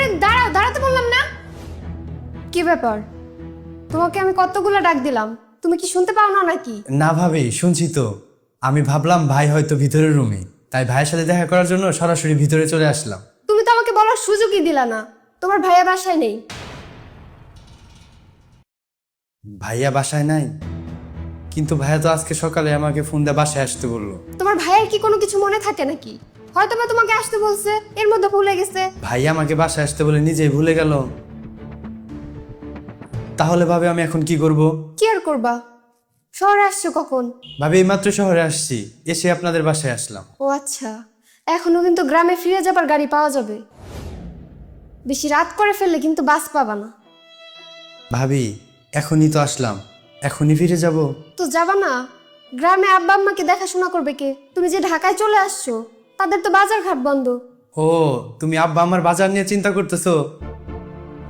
আরে দাঁড়াও, দাঁড়াতে বললাম না। কি ব্যাপার, তোমাকে আমি কতগুলো ডাক দিলাম, তুমি কি শুনতে পাও না নাকি? না ভাবি, শুনছি তো। আমি ভাবলাম ভাই হয়তো ভিতরের রুমে, তাই ভাইয়ের সাথে দেখা করার জন্য সরাসরি ভিতরে চলে আসলাম। তুমি তো আমাকে বলার সুযোগই দিলা না। তোমার ভাইয়া বাসায় নেই। ভাইয়া বাসায় নাই? কিন্তু ভাইয়া তো আজকে সকালে আমাকে ফোন দিয়ে বাসায় আসতে বললো। তোমার ভাইয়ের কি কোনো কিছু মনে থাকে নাকি? হয়তো বা তোমাকে আসতে বলছে, এর মধ্যে ভুলে গেছে। ভাইয়া আমাকে বাসায় আসতে বলে নিজেই ভুলে গেল। তাহলে ভাবে আমি এখন কি করব? কি আর করবা, শহরে আসছো কখন? ভাবি এইমাত্র শহরে আসছি, এসে আপনাদের বাসায় আসলাম। ও আচ্ছা, এখনো কিন্তু গ্রামে ফিরে যাবার গাড়ি পাওয়া যাবে। বেশি রাত করে ফেললে কিন্তু বাস পাবা না। ভাবি এখনই তো আসলাম, এখনই ফিরে যাব? তো যাবা না? গ্রামে আব্বা আম্মাকে দেখাশোনা করবে কে? তুমি যে ঢাকায় চলে আসছো, তাদের তো বাজার ঘাট বন্ধ। ও, তুমি আব্বা আমার বাজার নিয়ে চিন্তা করতেছো?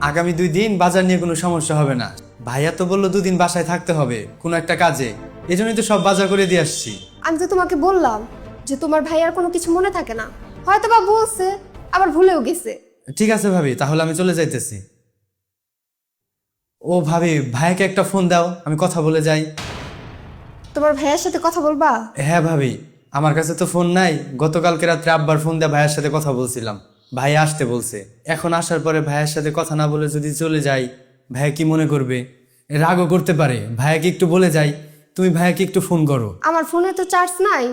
আগামী 2 দিন বাজার নিয়ে কোনো সমস্যা হবে না। ভাইয়া তো বললো 2 দিন বাসায় থাকতে হবে কোনো একটা কাজে, এই জন্যই তো সব বাজার করে দিয়ে আসছি। আমি তো তোমাকে বললাম যে তোমার ভাইয়ার কোনো কিছু মনে থাকে না, হয়তো বা বলছে আবার ভুলেও গেছে। ঠিক আছে ভাবি, তাহলে আমি চলে যাইতেছি। ও ভাবি, ভাইয়াকে একটা ফোন দাও, আমি কথা বলে যাই। তোমার ভাইয়ার সাথে কথা বলবা? হ্যাঁ ভাবি, আমার কাছে তো ফোন নাই। গতকালকে রাত্রে আব্বার ফোন দিয়ে ভাইয়ের সাথে কথা বলছিলাম, ভাইয়া আসতে বলছে। এখন আসার পরে ভাইয়ের সাথে কথা না বলে যদি চলে যাই, ভাইয়া কি মনে করবে? রাগও করতে পারে। ভাইয়াকে একটু বলে যাই, তুমি ভাইয়াকে একটু ফোন করো। আমার ফোনে তো চার্জ নাই,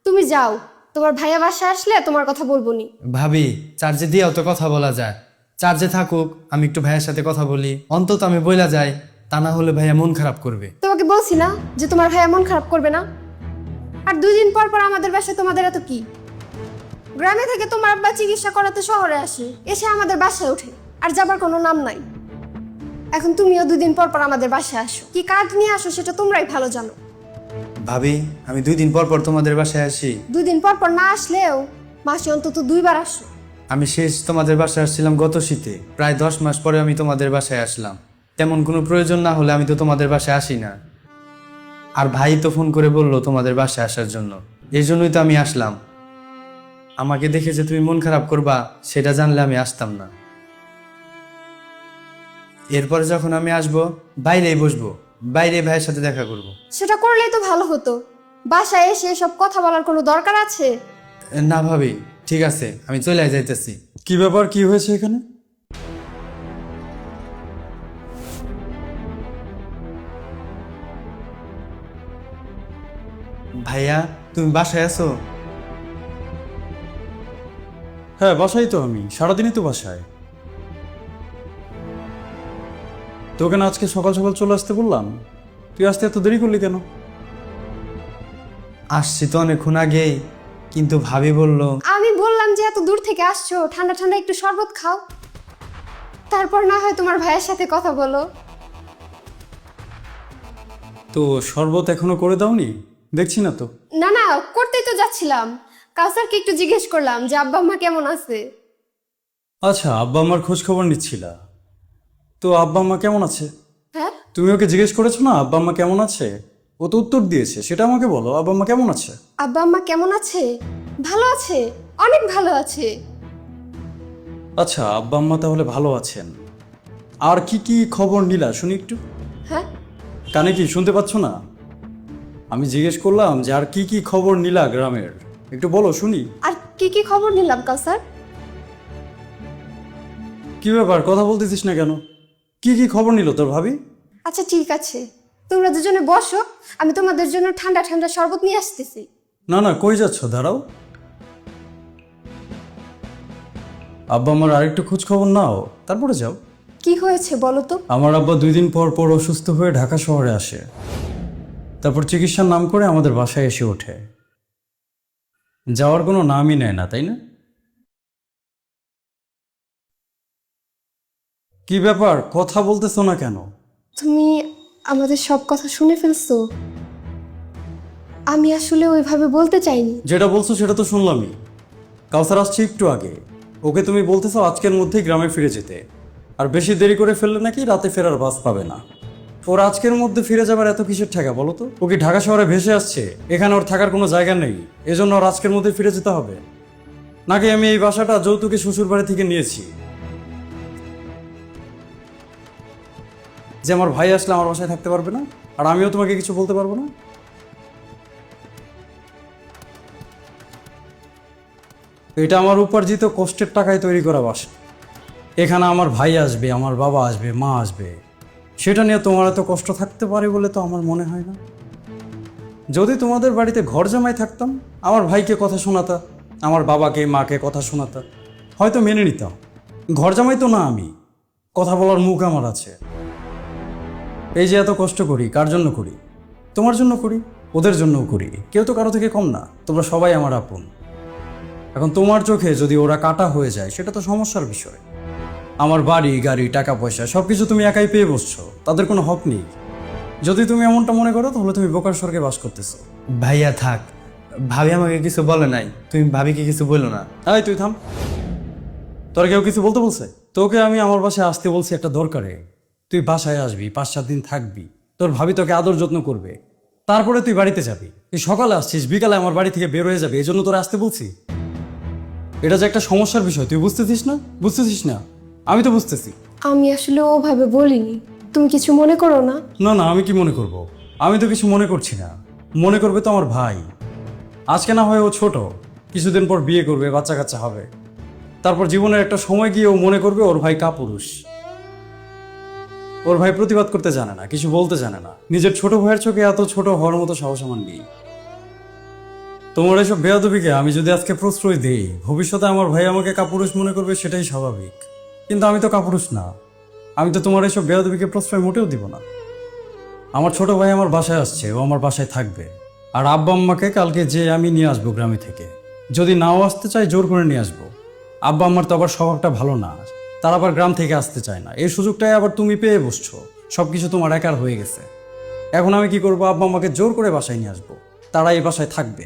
তুমি যাও। তোমার ভাইয়া বাসায় আসলে তোমার কথা বলবো নি। ভাবি, চার্জে দিয়েও তো কথা বলা যায়। চার্জে থাকুক, আমি একটু ভাইয়ের সাথে কথা বলি, অন্তত আমি বইলা যাই। তা না হলে ভাইয়া মন খারাপ করবে। তোমাকে বলছি না যে তোমার ভাইয়া মন খারাপ করবে না। আর 2 দিন পর পর আমাদের বাসায় তোমাদের এত কি? গ্রামে থেকে তোমার আব্বা চিকিৎসা করাতে শহরে আসে, এসে আমাদের বাসায় ওঠে, আর যাবার কোনো নাম নাই। এখন তুমিও 2 দিন পর পর আমাদের বাসায় আসো, কি কাজ নিয়ে আসো সেটা তোমরাই ভালো জানো। ভাবি, আমি 2 দিন পর পর তোমাদের বাসায় আসি। 2 দিন পর পর না আসলেও মাসে অন্তত 2 বার আসো। আমি শেষ তোমাদের বাসায় আসছিলাম গত শীতে, প্রায় 10 মাস পরে আমি তোমাদের বাসায় আসলাম। তেমন কোনো প্রয়োজন না হলে আমি তো তোমাদের বাসায় আসি না। আর ভাই তো ফোন করে বললো তোমাদের বাসায় আসার জন্য, এই জন্যই তো আমি আসলাম। আমাকে দেখে যে তুমি মন খারাপ করবা সেটা জানলে আমি আসতাম না। এরপরে যখন আমি আসবো, বাইরেই বসবো, বাইরে ভাইয়ের সাথে দেখা করব। সেটা করলেই তো ভালো হতো। বাসায় এসে সব কথা বলার কোনো দরকার আছে? না ভাবি, ঠিক আছে, আমি চলে যাইতেছি। কি ব্যাপার, কি হয়েছে এখানে? ভাইয়া, তুমি বাসায় আছো? হ্যাঁ, বাসায় তো, আমি সারাদিনই তো বাসায়। তোকে না আজকে সকাল সকাল চলে আসতে বললাম, তুই আসতে এত দেরি করলি কেন? আসছি তো অনেকক্ষণ আগেই, কিন্তু ভাবি বলল। আমি বললাম যে এত দূর থেকে আসছো, ঠান্ডা ঠান্ডা একটু শরবত খাও, তারপর না হয় তোমার ভাইয়ের সাথে কথা বলো। তো শরবত এখনো করে দাওনি? দেখছি না তো। না না, করতেই তো যাচ্ছিলাম। কাউসারকে একটু জিজ্ঞেস করলাম যে আব্বা আম্মা কেমন আছে। আচ্ছা, আব্বা আম্মার খোঁজ খবর নিচ্ছিলা? তো আব্বা আম্মা কেমন আছে? হ্যাঁ, তুমি ওকে জিজ্ঞেস করেছো না আব্বা আম্মা কেমন আছে? ও তো উত্তর দিয়েছে, সেটা আমাকে বলো, আব্বা আম্মা কেমন আছে? আব্বা আম্মা কেমন আছে? ভালো আছে, অনেক ভালো আছে। আচ্ছা, আব্বা আম্মা তাহলে ভালো আছেন। আর কি কি খবর নিলা শুনি একটু। হ্যাঁ, কানে কি শুনতে পাচ্ছ না? আমি জিজ্ঞেস করলাম যে আর কি কি খবর নিলা গ্রামের, একটু বলো শুনি। আর কি কি খবর নিলাম কাউসার? কি ব্যাপার, কথা বলতেছিস না কেন? কি কি খবর নিল তোর ভাবি? আচ্ছা ঠিক আছে, তোমরা দুজনে বসো, আমি তোমাদের জন্য ঠান্ডা ঠান্ডা শরবত নিয়ে আসতেছি। না না, কই যাচ্ছ, দাঁড়াও। আব্বা আমার আরেকটু খোঁজ খবর নাও, তারপরে যাও। কি হয়েছে বলো তো? আমার আব্বা 2 দিন পর পর অসুস্থ হয়ে ঢাকা শহরে আসে, তারপর চিকিৎসার নাম করে আমাদের বাসায় এসে ওঠে। যাওয়ার কোনো নামই নেয় না, তাই না? কি ব্যাপার, কথা বলতেছো না কেন? তুমি আমাদের সব কথা শুনে ফেলছো। আমি আসলে ওইভাবে বলতে চাইনি। যেটা বলছো সেটা তো শুনলামই। কাউসার আসছে একটু আগে, ওকে তুমি বলতেছো আজকের মধ্যেই গ্রামে ফিরে যেতে, আর বেশি দেরি করে ফেললে নাকি রাতে ফেরার বাস পাবে না। ওর আজকের মধ্যে ফিরে যাবার এত কিসের ঠেকা বলো তো? ও কি ঢাকা শহরে ভেসে আসছে? এখানে ওর থাকার কোনো জায়গা নেই, এজন্য ওর আজকের মধ্যে ফিরে যেতে হবে? নাকি আমি এই বাসাটা যৌতুকে শ্বশুর বাড়ি থেকে নিয়েছি, যে আমার ভাই আসলে আমার বাসায় থাকতে পারবে না, আর আমিও তোমাকে কিছু বলতে পারবো না? এটা আমার উপার্জিত কষ্টের টাকায় তৈরি করা বাসা। এখানে আমার ভাই আসবে, আমার বাবা আসবে, মা আসবে, সেটা নিয়ে তোমার এত কষ্ট থাকতে পারে বলে তো আমার মনে হয় না। যদি তোমাদের বাড়িতে ঘর জামাই থাকতাম, আমার ভাইকে কথা শোনাতা, আমার বাবাকে মাকে কথা শোনাতা, হয়তো মেনে নিতাম। ঘর জামাই তো না আমি, কথা বলার মুখ আমার আছে। এই যে এত কষ্ট করি, কার জন্য করি? তোমার জন্য করি, ওদের জন্যও করি। কেউ তো কারো থেকে কম না, তোমরা সবাই আমার আপন। এখন তোমার চোখে যদি ওরা কাটা হয়ে যায়, সেটা তো সমস্যার বিষয়। আমার বাড়ি গাড়ি টাকা পয়সা সব কিছু তুমি একাই পেয়ে বসছো, তাদের কোনো হক নেই। যদি তুমি এমনটা মনে করো, তাহলে তুমি বোকার স্বর্গে বাস করতেছো। ভাইয়া থাক, ভাবি আমাকে কিছু বলে নাই, তুমি ভাবিকে কিছু বলো না। এই তুই থাম, তোর কেউ কিছু বলতে বলছে? তোকে আমি আমার বাসায় আসতে বলছি একটা দরকারে। তুই বাসায় আসবি, 5-7 দিন থাকবি, তোর ভাবি তোকে আদর যত্ন করবে, তারপরে তুই বাড়িতে যাবি। তুই সকালে আসছিস, বিকালে আমার বাড়ি থেকে বের হয়ে যাবে, এই জন্য তোরা আসতে বলছি। এটা যে একটা সমস্যার বিষয়, তুই বুঝতেছিস না? বুঝতেছিস না? আমি তো বুঝতেছি। আমি আসলে ওভাবে বলিনি, তুমি কিছু মনে করো না। না না, আমি কি মনে করব? আমি তো কিছু মনে করছি না। মনে করবে তো আমার ভাই। আজকে না হয় ও ছোট, কিছুদিন পর বিয়ে করবে, বাচ্চা কাচ্চা হবে, তারপর জীবনের একটা সময় গিয়ে ও মনে করবে ওর ভাই কাপুরুষ। ওর ভাই প্রতিবাদ করতে জানে না, কিছু বলতে জানে না, নিজের ছোট ভাইয়ের চোখে এত ছোট হওয়ার মতো সাহস আমার নেই। তোমার এসব বেয়াদবিকে আমি যদি আজকে প্রশ্রয় দেই, ভবিষ্যতে আমার ভাই আমাকে কাপুরুষ মনে করবে, সেটাই স্বাভাবিক। কিন্তু আমি তো কাপুরুষ না, আমি তো তোমার এসব বেয়াদবিকে প্রশ্রয় মোটেও দিব না। আমার ছোট ভাই আমার বাসায় আসছে, ও আমার বাসায় থাকবে। আর আব্বা আম্মাকে কালকে যে আমি নিয়ে আসবো গ্রামে থেকে, যদি নাও আসতে চাই জোর করে নিয়ে আসবো। আব্বা আম্মার তো আবার স্বভাবটা ভালো না, তারা আবার গ্রাম থেকে আসতে চায় না। এই সুযোগটাই আবার তুমি পেয়ে বসছো, সব কিছু তোমার একার হয়ে গেছে। এখন আমি কি করবো? আব্বা আম্মাকে জোর করে বাসায় নিয়ে আসবো, তারা এই বাসায় থাকবে।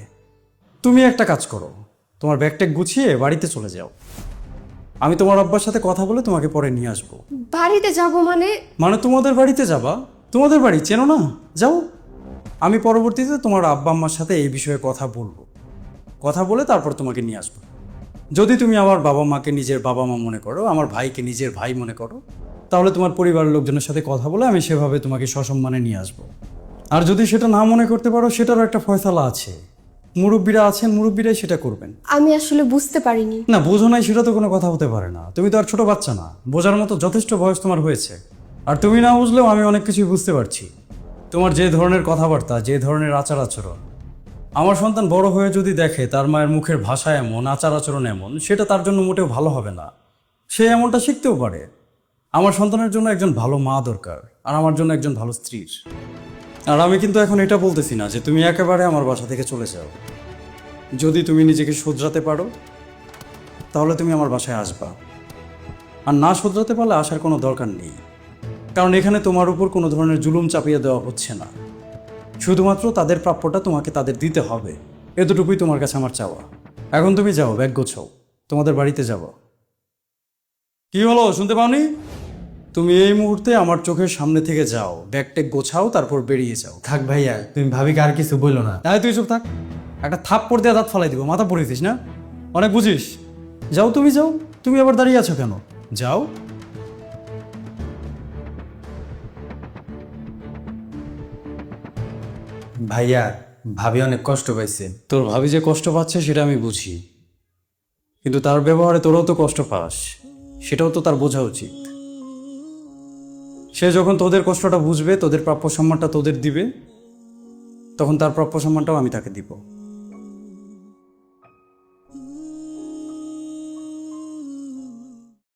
তুমি একটা কাজ করো, তোমার ব্যাগট্যাগ গুছিয়ে বাড়িতে চলে যাও। আমি তোমার আব্বার সাথে কথা বলে তোমাকে পরে নিয়ে আসবো। বাড়িতে যাব মানে? মানে তোমাদের বাড়িতে যাবা? তোমাদের বাড়ি চেনো না? যাও। আমি পরবর্তীতে তোমার আব্বা আম্মার সাথে এই বিষয়ে কথা বলবো, কথা বলে তারপর তোমাকে নিয়ে আসবো। যদি তুমি আমার বাবা মাকে নিজের বাবা মা মনে করো, আমার ভাইকে নিজের ভাই মনে করো, তাহলে তোমার পরিবারের লোকজনের সাথে কথা বলে আমি সেভাবে তোমাকে সসম্মানে নিয়ে আসবো। আর যদি সেটা না মনে করতে পারো, সেটারও একটা ফয়সালা আছে, মুরব্বীরা আছেন, মুরব্বীরাই সেটা করবেন। আমি আসলে বুঝতে পারিনি। না, বোঝো নাই সেটা তো কোনো কথা হতে পারে না। তুমি তো আর ছোট বাচ্চা না, বোঝার মতো যথেষ্ট বয়স তোমার হয়েছে। আর তুমি না বুঝলেও আমি অনেক কিছুই বুঝতে পারছি। তোমার যে ধরনের কথাবার্তা, যে ধরনের আচার আচরণ, আমার সন্তান বড় হয়ে যদি দেখে তার মায়ের মুখের ভাষা এমন, আচার আচরণ এমন, সেটা তার জন্য মোটেও ভালো হবে না। সে এমনটা শিখতেও পারে। আমার সন্তানের জন্য একজন ভালো মা দরকার, আর আমার জন্য একজন ভালো স্ত্রীর। আর আমি কিন্তু এখন এটা বলতেছি না যে তুমি একেবারে আমার বাসা থেকে চলে যাও। যদি তুমি নিজেকে শুধরাতে পারো, তাহলে তুমি আমার বাসায় আসবা। আর না শুধরাতে পারলে আসার কোনো দরকার নেই, কারণ এখানে তোমার উপর কোনো ধরনের জুলুম চাপিয়ে দেওয়া হচ্ছে না। শুধুমাত্র তাদের প্রাপ্যটা তোমাকে তাদের দিতে হবে, এতটুকুই তোমার কাছে আমার চাওয়া। এখন তুমি যাও, ব্যাগ গোছাও, তোমাদের বাড়িতে যাব। কি হলো, শুনতে পাওনি? তুমি এই মুহূর্তে আমার চোখের সামনে থেকে যাও, ব্যাগ ট্যাগ গোছাও, তারপর বেরিয়ে যাও। থাক ভাইয়া, তুমি ভাবিকে আর কিছু বলো না। তাই তুই চুপ থাক, একটা থাপ্পড় দিয়ে দাঁত ফালাই দিব, মাথা পড়েছিস না? অনেক বুঝিস। যাও, তুমি যাও। তুমি আবার দাঁড়িয়ে আছো কেন? যাও। ভাইয়া, ভাবি অনেক কষ্ট পাইছে। তোর ভাবি যে কষ্ট পাচ্ছে সেটা আমি বুঝি, কিন্তু তার ব্যবহারে তোরাও তো কষ্ট পাস, সেটাও তো তার বোঝা উচিত। সে যখন তোদের কষ্টটা বুঝবে, তোদের প্রাপ্য সম্মানটা তোদের দিবে, তখন তার প্রাপ্য সম্মানটাও আমি তাকে দিব।